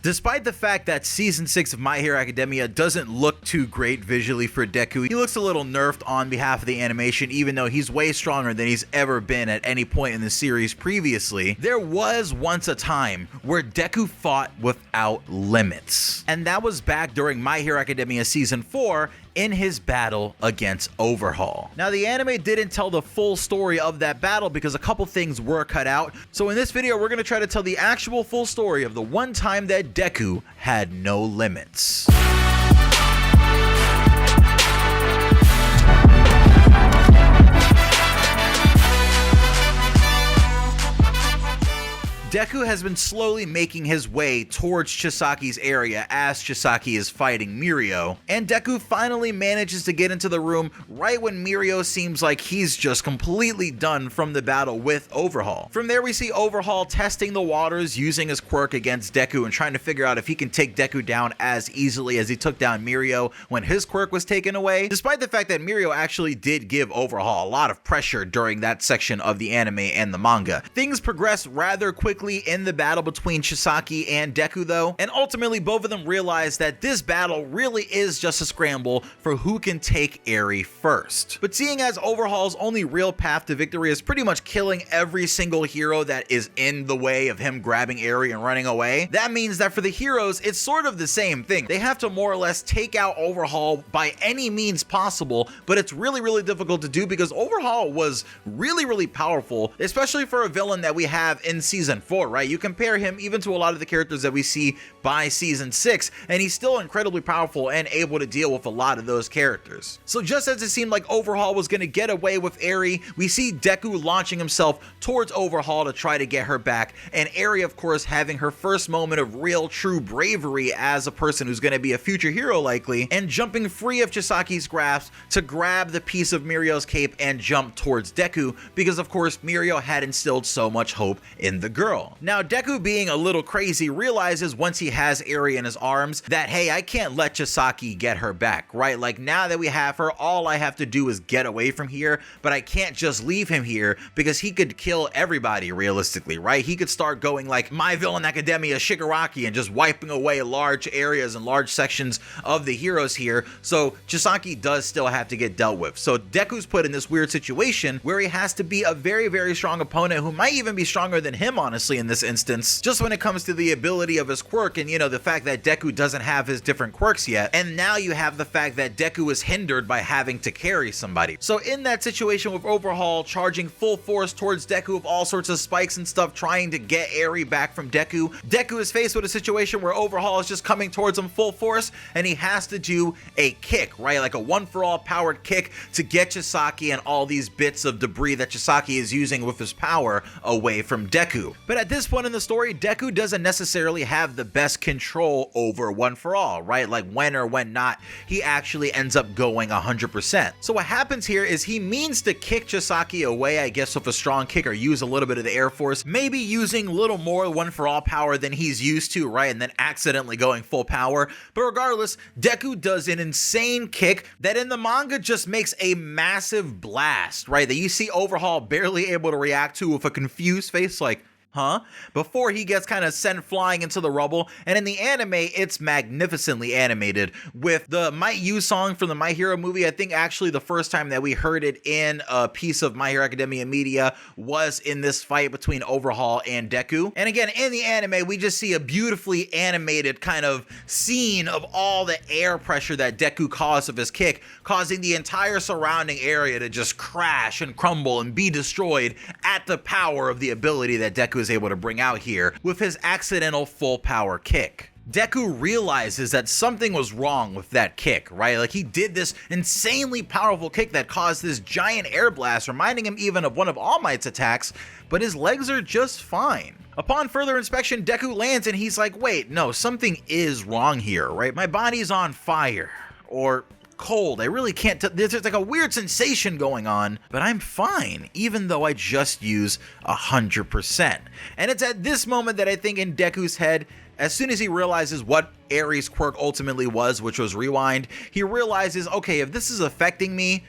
Despite the fact that season 6 of My Hero Academia doesn't look too great visually for Deku, he looks a little nerfed on behalf of the animation, even though he's way stronger than he's ever been at any point in the series previously. There was once a time where Deku fought without limits, and that was back during My Hero Academia season 4 in his battle against Overhaul. Now, the anime didn't tell the full story of that battle because a couple things were cut out, so in this video we're going to try to tell the actual full story of the one time that Deku had no limits. Deku has been slowly making his way towards Chisaki's area as Chisaki is fighting Mirio, and Deku finally manages to get into the room right when Mirio seems like he's just completely done from the battle with Overhaul. From there we see Overhaul testing the waters using his quirk against Deku and trying to figure out if he can take Deku down as easily as he took down Mirio when his quirk was taken away, despite the fact that Mirio actually did give Overhaul a lot of pressure during that section of the anime and the manga. Things progress rather quickly in the battle between Chisaki and Deku though, and ultimately both of them realize that this battle really is just a scramble for who can take Eri first. But seeing as Overhaul's only real path to victory is pretty much killing every single hero that is in the way of him grabbing Eri and running away, that means that for the heroes it's sort of the same thing. They have to more or less take out Overhaul by any means possible, but it's really difficult to do because Overhaul was really powerful, especially for a villain that we have in season 4. Right? You compare him even to a lot of the characters that we see by season 6, and he's still incredibly powerful and able to deal with a lot of those characters. So just as it seemed like Overhaul was going to get away with Eri, we see Deku launching himself towards Overhaul to try to get her back, and Eri of course having her first moment of real true bravery as a person who's going to be a future hero likely, and jumping free of Chisaki's grasp to grab the piece of Mirio's cape and jump towards Deku, because of course Mirio had instilled so much hope in the girl. Now Deku, being a little crazy, realizes once he has Eri in his arms that, hey, I can't let Chisaki get her back, right? Like, now that we have her, all I have to do is get away from here, but I can't just leave him here because he could kill everybody realistically, right? He could start going like My Villain Academia Shigaraki and just wiping away large areas and large sections of the heroes here, so Chisaki does still have to get dealt with. So Deku's put in this weird situation where he has to be a very strong opponent who might even be stronger than him, honestly, in this instance, just when it comes to the ability of his quirk and, you know, the fact that Deku doesn't have his different quirks yet, and now you have the fact that Deku is hindered by having to carry somebody. So in that situation with Overhaul charging full force towards Deku with all sorts of spikes and stuff, trying to get Eri back from Deku, Deku is faced with a situation where Overhaul is just coming towards him full force, and he has to do a kick, right? Like a one-for-all powered kick to get Chisaki and all these bits of debris that Chisaki is using with his power away from Deku. But at this point in the story, Deku doesn't necessarily have the best control over One For All, right? Like when or when not, he actually ends up going 100%. So what happens here is he means to kick Chisaki away, I guess, with a strong kick or use a little bit of the Air Force, maybe using a little more One For All power than he's used to, right? And then accidentally going full power. But regardless, Deku does an insane kick that in the manga just makes a massive blast, right? That you see Overhaul barely able to react to with a confused face like, huh? Before he gets kind of sent flying into the rubble. And in the anime, it's magnificently animated with the Might You song from the My Hero movie. I think actually the first time that we heard it in a piece of My Hero Academia media was in this fight between Overhaul and Deku. And again, in the anime, we just see a beautifully animated kind of scene of all the air pressure that Deku caused of his kick, causing the entire surrounding area to just crash and crumble and be destroyed at the power of the ability that Deku is able to bring out here with his accidental full power kick. Deku realizes that something was wrong with that kick, right? Like he did this insanely powerful kick that caused this giant air blast, reminding him even of one of All Might's attacks, but his legs are just fine. Upon further inspection, Deku lands and he's like, wait, no, something is wrong here, right? My body's on fire, or cold. I really can't there's like a weird sensation going on, but I'm fine, even though I just use 100%. And it's at this moment that I think in Deku's head, as soon as he realizes what Eri's quirk ultimately was, which was Rewind, he realizes, okay, if this is affecting me,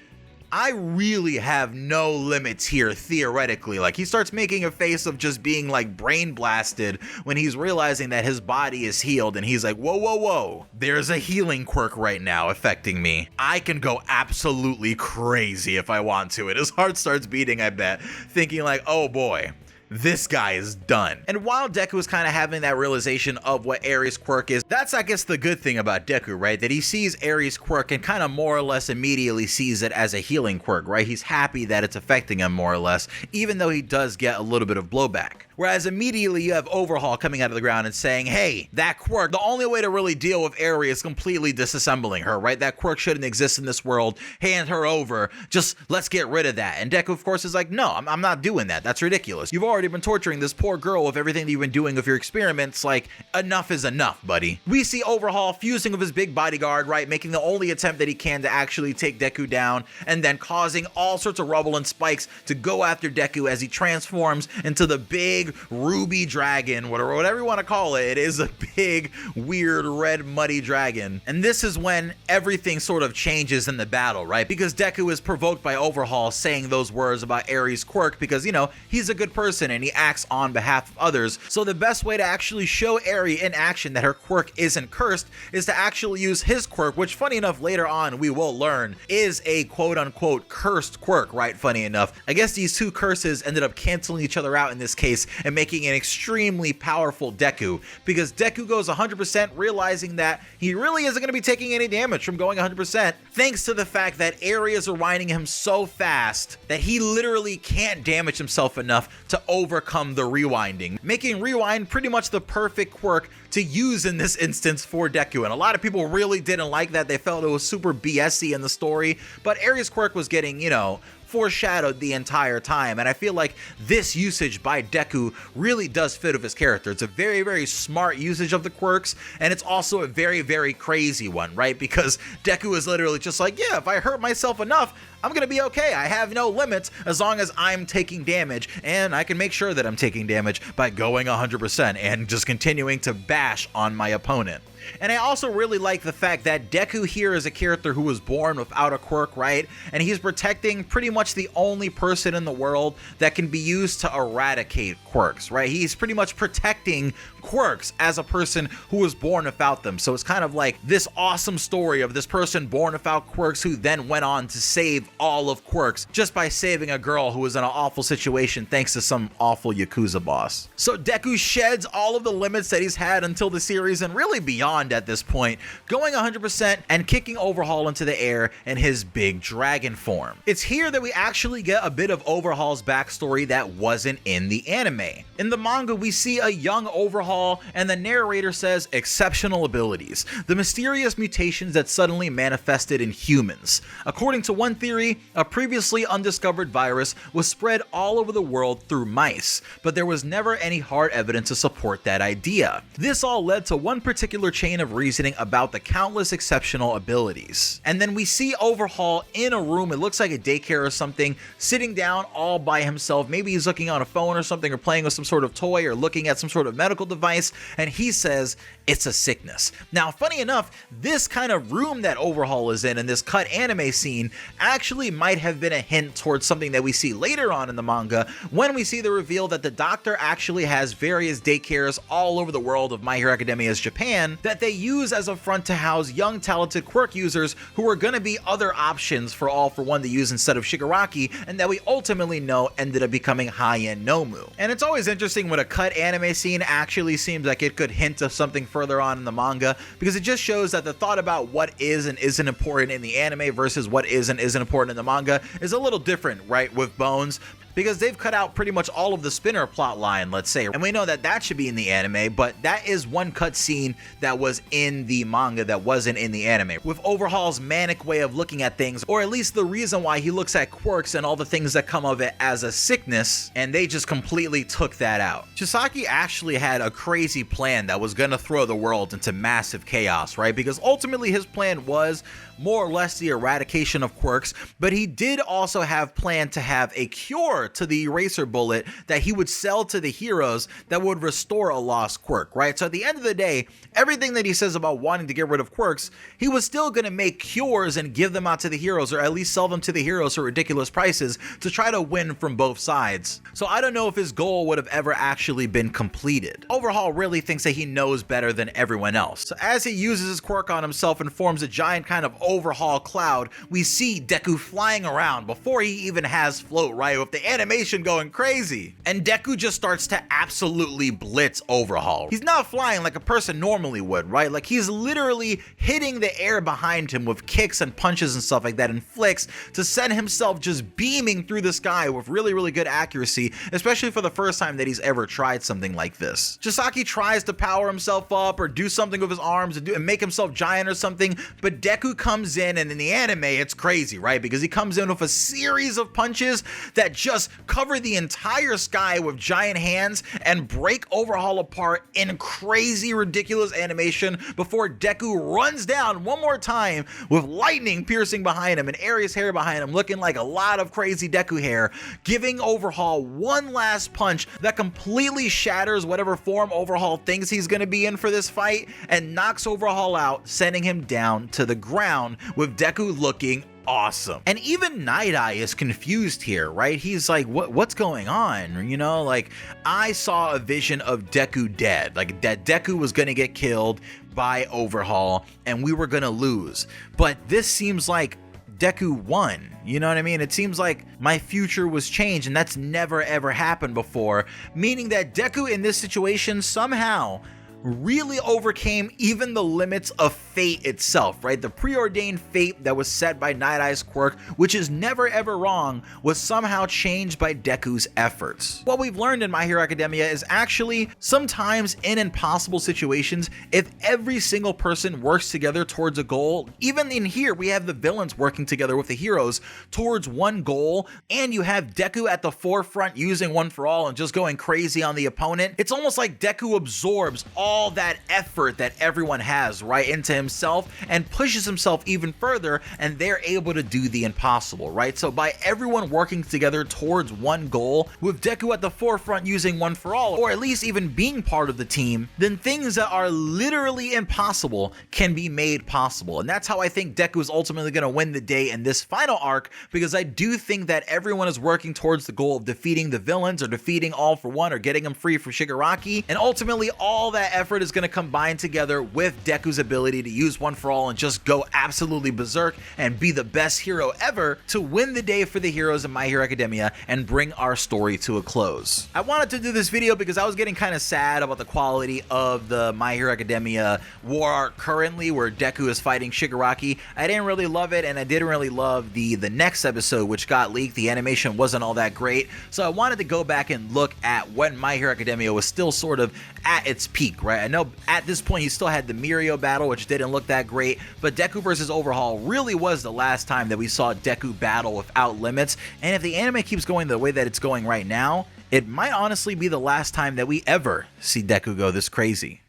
I really have no limits here, theoretically. Like, he starts making a face of just being like brain blasted when he's realizing that his body is healed, and he's like, whoa, whoa, whoa, there's a healing quirk right now affecting me. I can go absolutely crazy if I want to. And his heart starts beating, I bet, thinking like, oh boy, this guy is done. And while Deku is kind of having that realization of what Aries' quirk is, that's, I guess, the good thing about Deku, right? That he sees Aries' quirk and kind of more or less immediately sees it as a healing quirk, right? He's happy that it's affecting him more or less, even though he does get a little bit of blowback. Whereas immediately you have Overhaul coming out of the ground and saying, hey, that quirk, the only way to really deal with Aerie is completely disassembling her, right? That quirk shouldn't exist in this world. Hand her over. Just let's get rid of that. And Deku, of course, is like, no, I'm not doing that. That's ridiculous. You've already been torturing this poor girl with everything that you've been doing with your experiments. Like, enough is enough, buddy. We see Overhaul fusing with his big bodyguard, right? Making the only attempt that he can to actually take Deku down, and then causing all sorts of rubble and spikes to go after Deku as he transforms into the big ruby dragon, whatever you want to call it. It is a big, weird, red, muddy dragon. And this is when everything sort of changes in the battle, right? Because Deku is provoked by Overhaul saying those words about Aries' quirk because, you know, he's a good person and he acts on behalf of others. So the best way to actually show Aerie in action that her quirk isn't cursed is to actually use his quirk, which, funny enough, later on we will learn is a quote-unquote cursed quirk, right? Funny enough. I guess these two curses ended up canceling each other out in this case and making an extremely powerful Deku, because Deku goes 100%, realizing that he really isn't going to be taking any damage from going 100%, thanks to the fact that Aerie is rewinding him so fast that he literally can't damage himself enough to overcome the rewinding, making rewind pretty much the perfect quirk to use in this instance for Deku. And a lot of people really didn't like that. They felt it was super BS-y in the story, but Aries' quirk was getting, you know, foreshadowed the entire time, and I feel like this usage by Deku really does fit with his character. It's a very, very smart usage of the quirks, and it's also a very, very crazy one, right? Because Deku is literally just like, yeah, if I hurt myself enough, I'm gonna be okay. I have no limits as long as I'm taking damage, and I can make sure that I'm taking damage by going 100% and just continuing to bash on my opponent. And I also really like the fact that Deku here is a character who was born without a quirk, right? And he's protecting pretty much the only person in the world that can be used to eradicate quirks, right? He's pretty much protecting quirks as a person who was born without them. So it's kind of like this awesome story of this person born without quirks who then went on to save all of quirks just by saving a girl who was in an awful situation thanks to some awful Yakuza boss. So Deku sheds all of the limits that he's had until the series and really beyond at this point, going 100% and kicking Overhaul into the air in his big dragon form. It's here that we actually get a bit of Overhaul's backstory that wasn't in the anime. In the manga, we see a young Overhaul, and the narrator says exceptional abilities, the mysterious mutations that suddenly manifested in humans. According to one theory, a previously undiscovered virus was spread all over the world through mice, but there was never any hard evidence to support that idea. This all led to one particular chain of reasoning about the countless exceptional abilities. And then we see Overhaul in a room, it looks like a daycare or something, sitting down all by himself. Maybe he's looking on a phone or something, or playing with some sort of toy, or looking at some sort of medical device, and he says it's a sickness. Now, funny enough, this kind of room that Overhaul is in this cut anime scene actually might have been a hint towards something that we see later on in the manga, when we see the reveal that the doctor actually has various daycares all over the world of My Hero Academia's Japan that they use as a front to house young talented quirk users who are going to be other options for All For One to use instead of Shigaraki, and that we ultimately know ended up becoming High-End Nomu. And it's always interesting when a cut anime scene actually seems like it could hint of something further on in the manga, because it just shows that the thought about what is and isn't important in the anime versus what is and isn't important in the manga is a little different, right, with Bones, because they've cut out pretty much all of the Spinner plot line, let's say, and we know that that should be in the anime, but that is one cut scene that was in the manga that wasn't in the anime, with Overhaul's manic way of looking at things, or at least the reason why he looks at quirks and all the things that come of it as a sickness, and they just completely took that out. Chisaki actually had a crazy plan that was gonna throw the world into massive chaos, right? Because ultimately his plan was more or less the eradication of quirks, but he did also have planned to have a cure more to the eraser bullet that he would sell to the heroes that would restore a lost quirk, right? So at the end of the day, everything that he says about wanting to get rid of quirks, he was still going to make cures and give them out to the heroes, or at least sell them to the heroes for ridiculous prices to try to win from both sides. So I don't know if his goal would have ever actually been completed. Overhaul really thinks that he knows better than everyone else. So as he uses his quirk on himself and forms a giant kind of overhaul cloud, we see Deku flying around before he even has float, right? With the animation going crazy. And Deku just starts to absolutely blitz Overhaul. He's not flying like a person normally would, right? Like he's literally hitting the air behind him with kicks and punches and stuff like that and flicks to send himself just beaming through the sky with really, really good accuracy, especially for the first time that he's ever tried something like this. Chisaki tries to power himself up or do something with his arms and make himself giant or something, but Deku comes in, and in the anime it's crazy, right? Because he comes in with a series of punches that just cover the entire sky with giant hands and break Overhaul apart in crazy, ridiculous animation before Deku runs down one more time with lightning piercing behind him and Aries hair behind him looking like a lot of crazy Deku hair, giving Overhaul one last punch that completely shatters whatever form Overhaul thinks he's going to be in for this fight and knocks Overhaul out, sending him down to the ground with Deku looking awesome. And even Night Eye is confused here, right? He's like, what's going on? You know, like, I saw a vision of Deku dead, like that Deku was gonna get killed by Overhaul and we were gonna lose. But this seems like Deku won, you know what I mean? It seems like my future was changed, and that's never ever happened before, meaning that Deku in this situation somehow really overcame even the limits of fate itself, right? The preordained fate that was set by Night Eye's quirk, which is never ever wrong, was somehow changed by Deku's efforts. What we've learned in My Hero Academia is actually sometimes in impossible situations, if every single person works together towards a goal, even in here we have the villains working together with the heroes towards one goal, and you have Deku at the forefront using One for All and just going crazy on the opponent. It's almost like Deku absorbs all that effort that everyone has right into himself and pushes himself even further, and they're able to do the impossible, right? So by everyone working together towards one goal, with Deku at the forefront using One for All, or at least even being part of the team, then things that are literally impossible can be made possible. And that's how I think Deku is ultimately going to win the day in this final arc, because I do think that everyone is working towards the goal of defeating the villains or defeating All for One or getting them free from Shigaraki, and ultimately all that effort is going to combine together with Deku's ability to use One for All and just go absolutely berserk and be the best hero ever to win the day for the heroes in My Hero Academia and bring our story to a close. I wanted to do this video because I was getting kind of sad about the quality of the My Hero Academia war arc currently, where Deku is fighting Shigaraki. I didn't really love it, and I didn't really love the next episode, which got leaked. The animation wasn't all that great, so I wanted to go back and look at when My Hero Academia was still sort of at its peak, right? I know at this point he still had the Mirio battle, which didn't look that great, but Deku versus Overhaul really was the last time that we saw Deku battle without limits. And if the anime keeps going the way that it's going right now, it might honestly be the last time that we ever see Deku go this crazy.